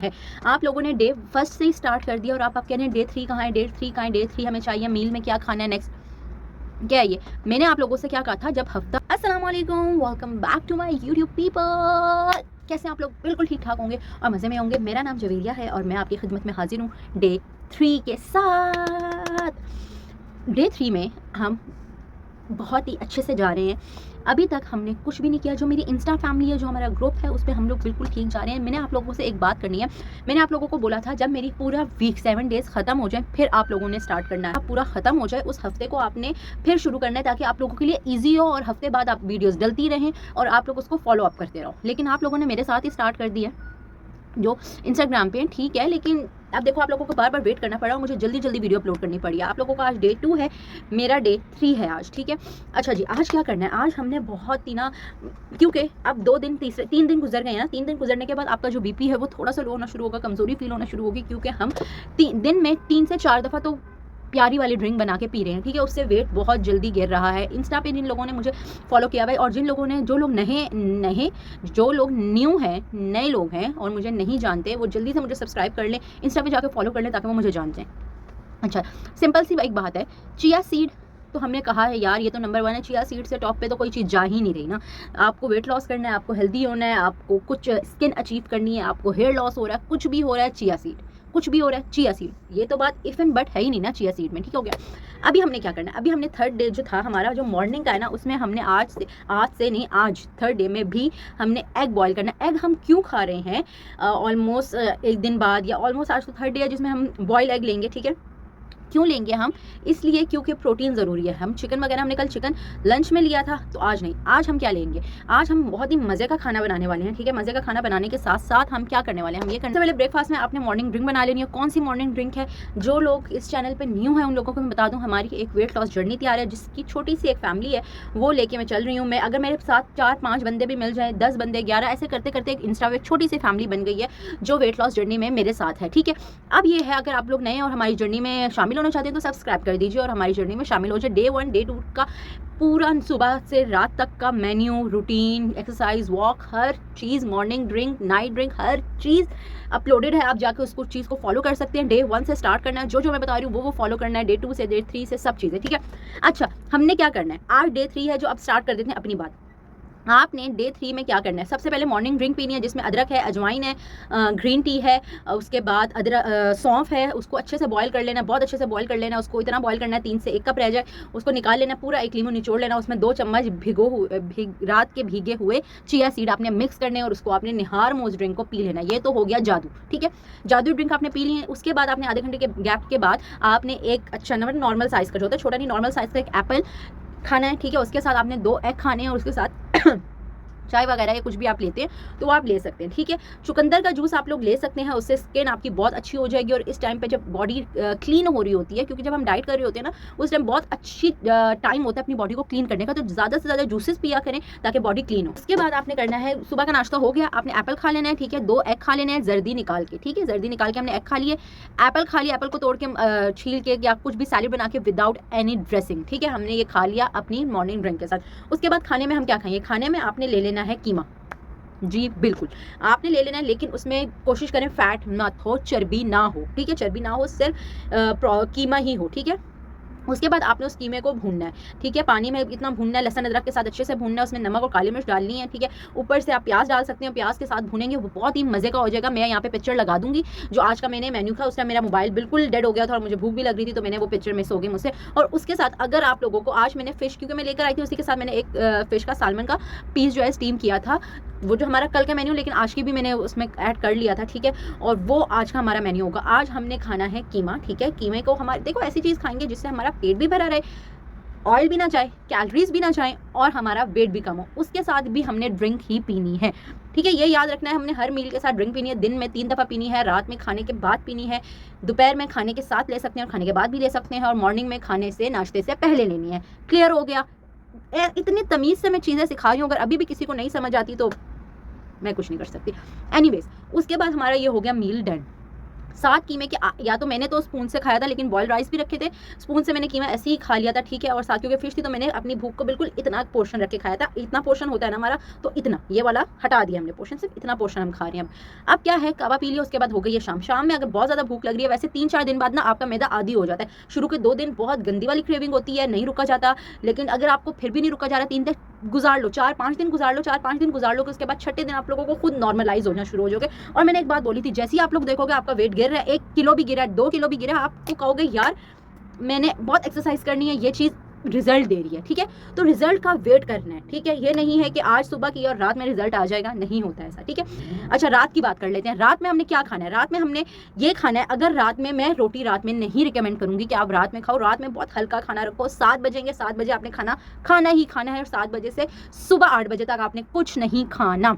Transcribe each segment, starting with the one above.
है। आप लोगों ने डे फर्स्ट से ही स्टार्ट कर दिया और आप कह रहे हैं डे 3 कहाँ है, डे 3 कहाँ है, डे 3 हमें चाहिए, मील में क्या खाना है नेक्स्ट, क्या है ये? मैंने आप लोगों से क्या कहा था जब हफ्ता। अस्सलाम वालेकुम, welcome back to my YouTube people. कैसे आप लोग? बिल्कुल ठीक ठाक होंगे और मज़े में होंगे। मेरा नाम जवेरिया है और मैं आपकी खिदमत में हाजिर हूँ डे 3 के साथ। डे 3 में हम बहुत ही अच्छे से जा रहे हैं। अभी तक हमने कुछ भी नहीं किया। जो मेरी इंस्टा फैमिली है, जो हमारा ग्रुप है, उस पर हम लोग बिल्कुल ठीक जा रहे हैं। मैंने आप लोगों से एक बात करनी है। मैंने आप लोगों को बोला था जब मेरी पूरा वीक 7 डेज़ ख़त्म हो जाए फिर आप लोगों ने स्टार्ट करना है। अब पूरा ख़त्म हो जाए उस हफ्ते को आपने फिर शुरू करना है ताकि आप लोगों के लिए ईजी हो और हफ्ते बाद आप वीडियोज़ डलती रहें और आप लोग उसको फॉलो अप करते रहो। लेकिन आप लोगों ने मेरे साथ ही स्टार्ट कर दिया जो इंस्टाग्राम पे ठीक है, लेकिन अब देखो आप लोगों को बार बार वेट करना पड़ा और मुझे जल्दी जल्दी वीडियो अपलोड करनी पड़ी है। आप लोगों का आज डे 2 है, मेरा डे 3 है आज, ठीक है। अच्छा जी, आज क्या करना है? आज हमने बहुत ही ना, क्योंकि अब 2 दिन 3 दिन गुजर गए हैं ना, 3 दिन गुजरने के बाद आपका जो बीपी है वो थोड़ा सा लो होना शुरू होगा, कमज़ोरी फील होना शुरू होगी, क्योंकि हम दिन में 3 से 4 दफ़ा तो प्यारी वाली ड्रिंक बना के पी रहे हैं, ठीक है। उससे वेट बहुत जल्दी गिर रहा है। इंस्टा पे जिन लोगों ने मुझे फॉलो किया हुआ है और जिन लोगों ने, जो लोग न्यू हैं, नए लोग हैं और मुझे नहीं जानते, वो जल्दी से मुझे सब्सक्राइब कर लें, इंस्टा पे जाके फॉलो कर लें ताकि वो मुझे जानते हैं। अच्छा, सिंपल सी एक बात है, चिया सीड तो हमने कहा है यार ये तो नंबर 1 है। चिया सीड से टॉप पे तो कोई चीज़ जा ही नहीं रही ना। आपको वेट लॉस करना है, आपको हेल्दी होना है, आपको कुछ स्किन अचीव करनी है, आपको हेयर लॉस हो रहा है, कुछ भी हो रहा है, चिया सीड, कुछ भी हो रहा है, चिया सीड। ये तो बात इफ एंड बट है ही नहीं ना चिया सीड में, ठीक हो गया। अभी हमने क्या करना है? अभी हमने थर्ड डे जो था हमारा, जो मॉर्निंग का है ना, उसमें हमने आज थर्ड डे में भी हमने एग बॉईल करना है। एग हम क्यों खा रहे हैं ऑलमोस्ट एक दिन बाद, या ऑलमोस्ट आज तो थर्ड डे है जिसमें हम बॉयल एग लेंगे, ठीक है। क्यों लेंगे हम? इसलिए क्योंकि प्रोटीन ज़रूरी है। हम चिकन वगैरह, हमने कल चिकन लंच में लिया था तो आज नहीं। आज हम क्या लेंगे? आज हम बहुत ही मज़े का खाना बनाने वाले हैं, ठीक है। मज़े का खाना बनाने के साथ साथ हम क्या करने वाले हैं? हम ये करने से पहले ब्रेकफास्ट में आपने मॉर्निंग ड्रिंक बना लेनी है। कौन सी मॉर्निंग ड्रिंक है? जो लोग इस चैनल पर न्यू है उन लोगों को मैं बता दूँ, हमारी एक वेट लॉस जर्नी तैयार है जिसकी छोटी सी एक फैमिली है, वो लेके मैं चल रही हूँ। मैं, अगर मेरे साथ 4-5 बंदे भी मिल जाएँ, 10 बंदे, 11, ऐसे करते करते एक इंस्टा पे एक छोटी सी फैमिली बन गई है जो वेट लॉस जर्नी में मेरे साथ है, ठीक है। अब ये है, अगर आप लोग नए और हमारी जर्नी में शामिल होना चाहते हैं तो सब्सक्राइब कर दीजिए और हमारी जर्नी में शामिल हो जाए। डे 1 डे 2 का पूरा सुबह से रात तक का मेन्यू, रूटीन, एक्सरसाइज, वॉक, हर चीज़, मॉर्निंग ड्रिंक, नाइट ड्रिंक, हर चीज़ अपलोडेड है। आप जाकर उसको चीज़ को फॉलो कर सकते हैं। डे 1 से स्टार्ट करना है, जो मैं बता रही हूँ वो फॉलो करना है। डे 2 से, डे 3 से, सब चीज़ें, ठीक है। अच्छा, हमने क्या करना है? आज डे 3 है, जो अब स्टार्ट कर देते हैं अपनी बात। आपने डे 3 में क्या करना है? सबसे पहले मॉर्निंग ड्रिंक पीनी है जिसमें अदरक है, अजवाइन है, ग्रीन टी है, उसके बाद सौंफ है। उसको अच्छे से बॉईल कर लेना है, बहुत अच्छे से बॉईल कर लेना है। उसको इतना बॉईल करना है 3 से 1 कप रह जाए, उसको निकाल लेना है। पूरा 1 लीमन निचोड़ लेना, उसमें 2 चम्मच रात के भीगे हुए चिया सीड आपने मिक्स करने हैं और उसको आपने निहार मोज ड्रिंक को पी लेना है। ये तो हो गया जादू, ठीक है। जादू ड्रिंक आपने पी ली है। उसके बाद आपने आधे घंटे के गैप के बाद आपने एक अच्छा नॉर्मल साइज़ का, जो होता है छोटा नहीं, नॉर्मल साइज़ का एक एप्पल खाना है, ठीक है। उसके साथ आपने 2 एग खाने हैं और उसके साथ चाय वगैरह या कुछ भी आप लेते हैं तो आप ले सकते हैं, ठीक है। चुकंदर का जूस आप लोग ले सकते हैं, उससे स्किन आपकी बहुत अच्छी हो जाएगी। और इस टाइम पे जब बॉडी क्लीन हो रही होती है, क्योंकि जब हम डाइट कर रहे होते हैं ना, उस टाइम बहुत अच्छी टाइम होता है अपनी बॉडी को क्लीन करने का, तो ज़्यादा से ज़्यादा जूसेस पिया करें ताकि बॉडी क्लीन हो। उसके बाद आपने करना है, सुबह का नाश्ता हो गया, आपने एप्पल खा लेना है, ठीक है। 2 एग खा लेने हैं जर्दी निकाल के, ठीक है। जर्दी निकाल के हमने एग खा लिए, एप्पल खा लिया, एप्पल को तोड़ के छील के या कुछ भी सैलेड बना के विदाउट एनी ड्रेसिंग, ठीक है। हमने ये खा लिया अपनी मॉर्निंग ड्रिंक के साथ। उसके बाद खाने में हम क्या खाएंगे? खाने में आपने ले लेना है कीमा, जी बिल्कुल आपने ले लेना है, लेकिन उसमें कोशिश करें फैट मत हो, चर्बी ना हो, ठीक है। चर्बी ना हो, सिर्फ कीमा ही हो, ठीक है। उसके बाद आपने उस कीमे को भूनना है, ठीक है। पानी में इतना भूनना है, लहसुन अदरक के साथ अच्छे से भूनना है। उसमें नमक और काली मिर्च डालनी है, ठीक है। ऊपर से आप प्याज डाल सकते हैं, प्याज के साथ भूनेंगे, वो बहुत ही मज़े का हो जाएगा। मैं यहाँ पे पिक्चर लगा दूंगी जो आज का मैंने मेन्यू था। उस टाइम मेरा मोबाइल बिल्कुल डेड हो गया था और मुझे भूख भी लग रही थी, तो मैंने वो पिक्चर मिस हो गई मुझसे। और उसके साथ अगर आप लोगों को, आज मैंने फ़िश क्योंकि मैं लेकर आई थी, उसी के साथ मैंने एक फ़िश का सालमन का पीस जो है स्टीम किया था, वो जो हमारा कल का मेन्यू, लेकिन आज की भी मैंने उसमें ऐड कर लिया था, ठीक है। और वो आज का हमारा मेन्यू होगा। आज हमने खाना है कीमा, ठीक है। कीमे को हमारे, देखो ऐसी चीज़ खाएंगे जिससे हमारा पेट भी भरा रहे, ऑयल भी ना जाए, कैलोरीज भी ना जाए और हमारा वेट भी कम हो। उसके साथ भी हमने ड्रिंक ही पीनी है, ठीक है। ये याद रखना है, हमने हर मील के साथ ड्रिंक पीनी है। दिन में 3 दफ़ा पीनी है, रात में खाने के बाद पीनी है, दोपहर में खाने के साथ ले सकते हैं और खाने के बाद भी ले सकते हैं, और मॉर्निंग में खाने से, नाश्ते से पहले लेनी है। क्लियर हो गया? इतनी तमीज़ से मैं चीज़ें सिखा रही हूँ, अगर अभी भी किसी को नहीं समझ आती तो मैं कुछ नहीं कर सकती। एनीवेज, उसके बाद हमारा ये हो गया मील डन। 7 कीमे के या तो मैंने तो स्पून से खाया था, लेकिन बॉयल राइस भी रखे थे, स्पून से मैंने कीमा ऐसे ही खा लिया था, ठीक है। और 7 क्योंकि फिश थी तो मैंने अपनी भूख को बिल्कुल इतना पोर्शन रख के खाया था। इतना पोर्शन होता है ना हमारा, तो इतना ये वाला हटा दिया हमने पोर्शन, सिर्फ इतना पोर्शन हम खा रहे हैं। अब क्या है, कावा पी लिया, उसके बाद हो गई है शाम में अगर बहुत ज़्यादा भूख लग रही है, वैसे 3-4 दिन बाद ना आपका मैदा आदी हो जाता है। शुरू के 2 दिन बहुत गंदी वाली क्रेविंग होती है, नहीं रुका जाता, लेकिन अगर आपको फिर भी नहीं रुका जा रहा, 3 तक गुजार लो, 4-5 दिन गुजार लो, 4-5 दिन गुजार लो, उसके बाद 6ठे दिन आप लोगों को खुद नॉर्मलाइज होना शुरू हो जाओगे। और मैंने एक बात बोली थी, जैसे ही आप लोग देखोगे आपका वेट गिर रहा है, 1 किलो भी गिरा है, 2 किलो भी गिरा है, आपको कहोगे यार मैंने बहुत एक्सरसाइज करनी है, ये चीज़ रिजल्ट दे रही है, ठीक है। तो रिजल्ट का वेट करना है, ठीक है। ये नहीं है कि आज सुबह की और रात में रिजल्ट आ जाएगा, नहीं होता ऐसा, ठीक है। अच्छा, रात की बात कर लेते हैं। रात में हमने क्या खाना है? रात में हमने ये खाना है, अगर रात में, मैं रोटी रात में नहीं रिकमेंड करूंगी कि आप रात में खाओ, रात में बहुत हल्का खाना रखो। 7 बजेंगे, 7 बजे आपने खाना ही खाना है, और 7 बजे से सुबह 8 बजे तक आपने कुछ नहीं खाना,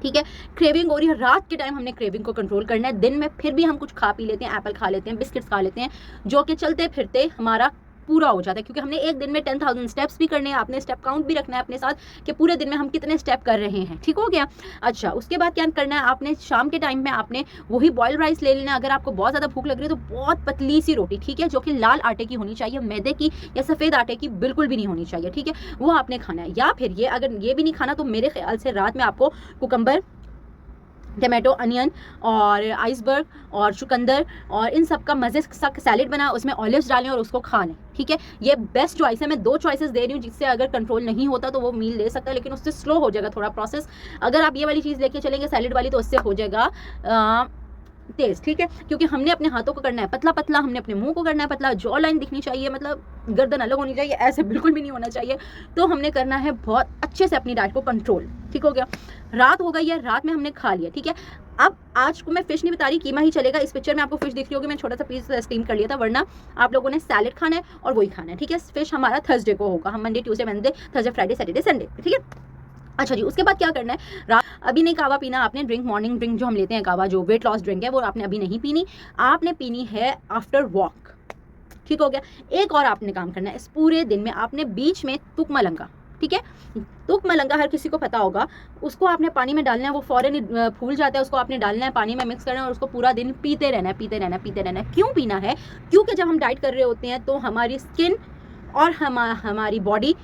ठीक है। क्रेविंग हो रही है रात के टाइम, हमने क्रेविंग को कंट्रोल करना है। दिन में फिर भी हम कुछ खा पी लेते हैं, एप्पल खा लेते हैं, बिस्किट्स खा लेते हैं, जो कि चलते फिरते हमारा पूरा हो जाता है, क्योंकि हमने एक दिन में 10,000 स्टेप्स भी करने हैं। आपने स्टेप काउंट भी रखना है अपने साथ कि पूरे दिन में हम कितने स्टेप कर रहे हैं, ठीक हो गया। अच्छा, उसके बाद क्या करना है, आपने शाम के टाइम में आपने वही बॉयल राइस ले लेना है। अगर आपको बहुत ज़्यादा भूख लग रही है तो बहुत पतली सी रोटी, ठीक है, जो कि लाल आटे की होनी चाहिए, मैदे की या सफ़ेद आटे की बिल्कुल भी नहीं होनी चाहिए, ठीक है, वो आपने खाना है। या फिर ये अगर ये भी नहीं खाना तो मेरे ख्याल से रात में आपको कुकम्बर, टमाटो, अनियन और आइसबर्ग और चुकंदर और इन सब का मज़े सा सैलेड बना, उसमें ऑलिव्स डालें और उसको खा लें, ठीक है। ये बेस्ट चॉइस है। मैं 2 चॉइसेस दे रही हूँ, जिससे अगर कंट्रोल नहीं होता तो वो मील ले सकता है, लेकिन उससे स्लो हो जाएगा थोड़ा प्रोसेस। अगर आप ये वाली चीज़ लेके चलेंगे सैलेड वाली, तो उससे हो जाएगा तेज, ठीक है। क्योंकि हमने अपने हाथों को करना है पतला पतला, हमने अपने मुंह को करना है पतला, जॉ लाइन दिखनी चाहिए, मतलब गर्दन अलग होनी चाहिए, ऐसे बिल्कुल भी नहीं होना चाहिए। तो हमने करना है बहुत अच्छे से अपनी डाइट को कंट्रोल, ठीक हो गया। रात हो गई है, रात में हमने खा लिया, ठीक है। अब आज को मैं फिश नहीं बता रही, कीमा ही चलेगा। इस पिक्चर में आपको फिश दिख रही होगी, मैं छोटा सा पीस स्टीम कर लिया था, वरना आप लोगों ने सैलेड खाना है और वही खाना है, ठीक है। फिश हमारा थर्सडे को होगा, हम Monday, Tuesday, Wednesday, Thursday, Friday, Saturday, Sunday, ठीक है। अच्छा जी, उसके बाद क्या करना है, अभी नहीं कावा पीना आपने। ड्रिंक, मॉर्निंग ड्रिंक जो हम लेते हैं कावा, जो वेट लॉस ड्रिंक है, वो आपने अभी नहीं पीनी, आपने पीनी है आफ्टर वॉक, ठीक हो गया। एक और आपने काम करना है, इस पूरे दिन में आपने बीच में तुक मलंगा, ठीक है, तुक मलंगा हर किसी को पता होगा, उसको आपने पानी में डालना है, वो फौरन फूल जाता है, उसको आपने डालना है, पानी में मिक्स करना है और उसको पूरा दिन पीते रहना है, पीते रहना है, पीते रहना है। क्यों पीना है? क्योंकि जब हम डाइट कर रहे होते हैं तो हमारी स्किन और हमारी बॉडी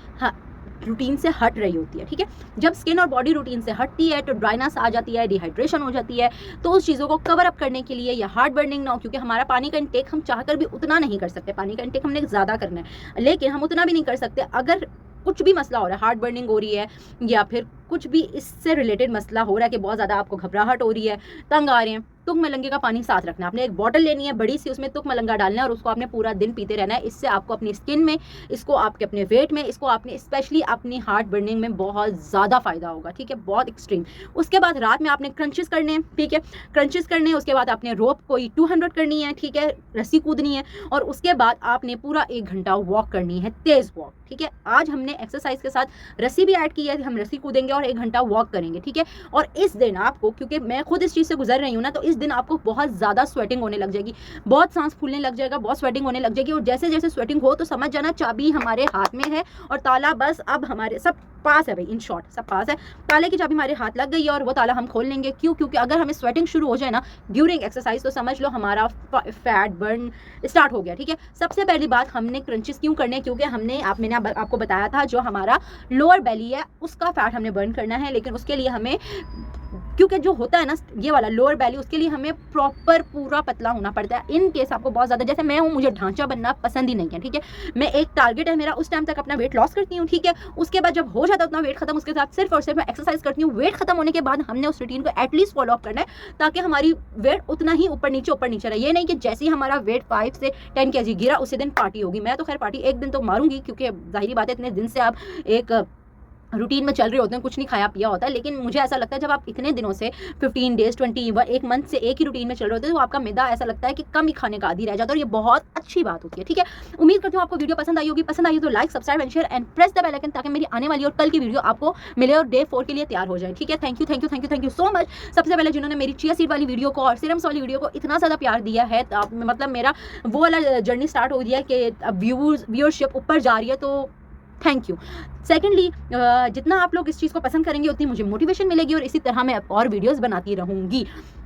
रूटीन से हट रही होती है, ठीक है। जब स्किन और बॉडी रूटीन से हटती है तो ड्राइनेस आ जाती है, डिहाइड्रेशन हो जाती है। तो उस चीज़ों को कवर अप करने के लिए, या हार्ट बर्निंग ना हो, क्योंकि हमारा पानी का इंटेक हम चाहकर भी उतना नहीं कर सकते, पानी का इंटेक हमने ज़्यादा करना है, लेकिन हम उतना भी नहीं कर सकते। अगर कुछ भी मसला हो रहा है, हार्ट बर्निंग हो रही है, या फिर कुछ भी इससे रिलेटेड मसला हो रहा है कि बहुत ज़्यादा आपको घबराहट हो रही है, तंग आ रहे हैं, तुक मलंगे का पानी साथ रखना है। आपने एक बॉटल लेनी है बड़ी सी, उसमें तुक मलंगा डालना है और उसको आपने पूरा दिन पीते रहना है। इससे आपको अपनी स्किन में, इसको आपके अपने वेट में, इसको आपने स्पेशली अपनी हार्ट बर्निंग में बहुत ज़्यादा फ़ायदा होगा, ठीक है, बहुत एक्सट्रीम। उसके बाद रात में आपने क्रंचेस करने हैं, ठीक है, क्रंचेस करने हैं। उसके बाद आपने रोप कोई 200 करनी है, ठीक है, रस्सी कूदनी है, और उसके बाद आपने पूरा 1 घंटा वॉक करनी है, तेज़ वॉक, ठीक है। आज हमने एक्सरसाइज के साथ रस्सी भी ऐड की है, हम रस्सी कूदेंगे और 1 घंटा वॉक करेंगे, ठीक है। और इस दिन आपको, क्योंकि मैं खुद इस चीज़ से गुजर रही हूँ ना, तो इस दिन आपको बहुत ज़्यादा स्वेटिंग होने लग जाएगी, बहुत सांस फूलने लग जाएगा, बहुत स्वेटिंग होने लग जाएगी। और जैसे जैसे स्वेटिंग हो तो समझ जाना चाबी हमारे हाथ में है और ताला बस अब हमारे सब पास है भाई, इन शॉर्ट सब पास है। ताले की चाबी हमारे हाथ लग गई है और वो ताला हम खोल लेंगे। क्यों? क्योंकि अगर हमें स्वेटिंग शुरू हो जाए ना ड्यूरिंग एक्सरसाइज, तो समझ लो हमारा फैट बर्न स्टार्ट हो गया, ठीक है। सबसे पहली बात, हमने क्रंचेस क्यों करने, क्योंकि मैंने आपको बताया था जो हमारा लोअर बेली है उसका फैट हमने बर्न करना है, लेकिन उसके लिए हमें, क्योंकि जो होता है ना ये वाला लोअर बेली, उसके लिए हमें प्रॉपर पूरा पतला होना पड़ता है। इन केस आपको बहुत ज़्यादा, जैसे मैं हूँ, मुझे ढांचा बनना पसंद ही नहीं है, ठीक है। मैं एक टारगेट है मेरा, उस टाइम तक अपना वेट लॉस करती हूँ, ठीक है। उसके बाद जब हो जाता है उतना वेट खत्म, उसके साथ सिर्फ और सिर्फ मैं एक्सरसाइज करती हूँ। वेट खत्म होने के बाद हमने उस रूटीन को एटलीस्ट फॉलो अप करना है, ताकि हमारी वेट उतना ही ऊपर नीचे रहे। ये नहीं कि जैसे ही हमारा वेट 5 से 10 kg गिरा उसी दिन पार्टी होगी। मैं तो खैर पार्टी एक दिन तो मारूंगी, क्योंकि जाहिर बात है इतने दिन से आप एक रूटीन में चल रहे होते हैं, कुछ नहीं खाया पिया होता है। लेकिन मुझे ऐसा लगता है जब आप इतने दिनों से 15 डेज 20 1 मंथ से एक ही रूटीन में चल रहे होते हैं, तो आपका मैदा ऐसा लगता है कि कम ही खाने का आदी रह जाता है, और ये बहुत अच्छी बात होती है, ठीक है। उम्मीद करती हूँ आपको वीडियो पसंद आई होगी। पसंद आई तो like, subscribe and share and press the bell icon, ताकि मेरी आने वाली और कल की वीडियो आपको मिले और डे 4 के लिए तैयार हो जाए, ठीक है। Thank you so much. सबसे पहले जिन्होंने मेरी चिया सीड वाली वीडियो को और सीरम्स वाली वीडियो को इतना ज़्यादा प्यार दिया है, तो मतलब मेरा वो वाला जर्नी स्टार्ट हो गया है कि अब व्यूअरशिप ऊपर जा रही है, तो थैंक यू। सेकेंडली, जितना आप लोग इस चीज़ को पसंद करेंगे उतनी मुझे मोटिवेशन मिलेगी, और इसी तरह मैं और वीडियोस बनाती रहूँगी।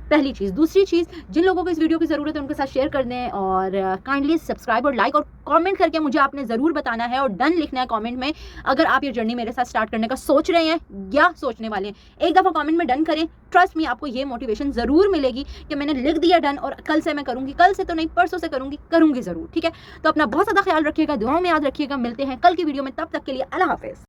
पहली चीज़। दूसरी चीज़, जिन लोगों को इस वीडियो की ज़रूरत है उनके साथ शेयर कर दें और काइंडली सब्सक्राइब और लाइक और कमेंट करके मुझे आपने ज़रूर बताना है और डन लिखना है कमेंट में अगर आप ये जर्नी मेरे साथ स्टार्ट करने का सोच रहे हैं या सोचने वाले हैं। एक दफ़ा कमेंट में डन करें, ट्रस्ट मी आपको ये मोटिवेशन ज़रूर मिलेगी कि मैंने लिख दिया डन और कल से मैं करूँगी, कल से तो नहीं परसों से करूँगी ज़रूर, ठीक है। तो अपना बहुत ज़्यादा ख्याल रखिएगा, दुआओं में याद रखिएगा। मिलते हैं कल की वीडियो में, तब तक के लिए अल्लाह हाफ़िज़।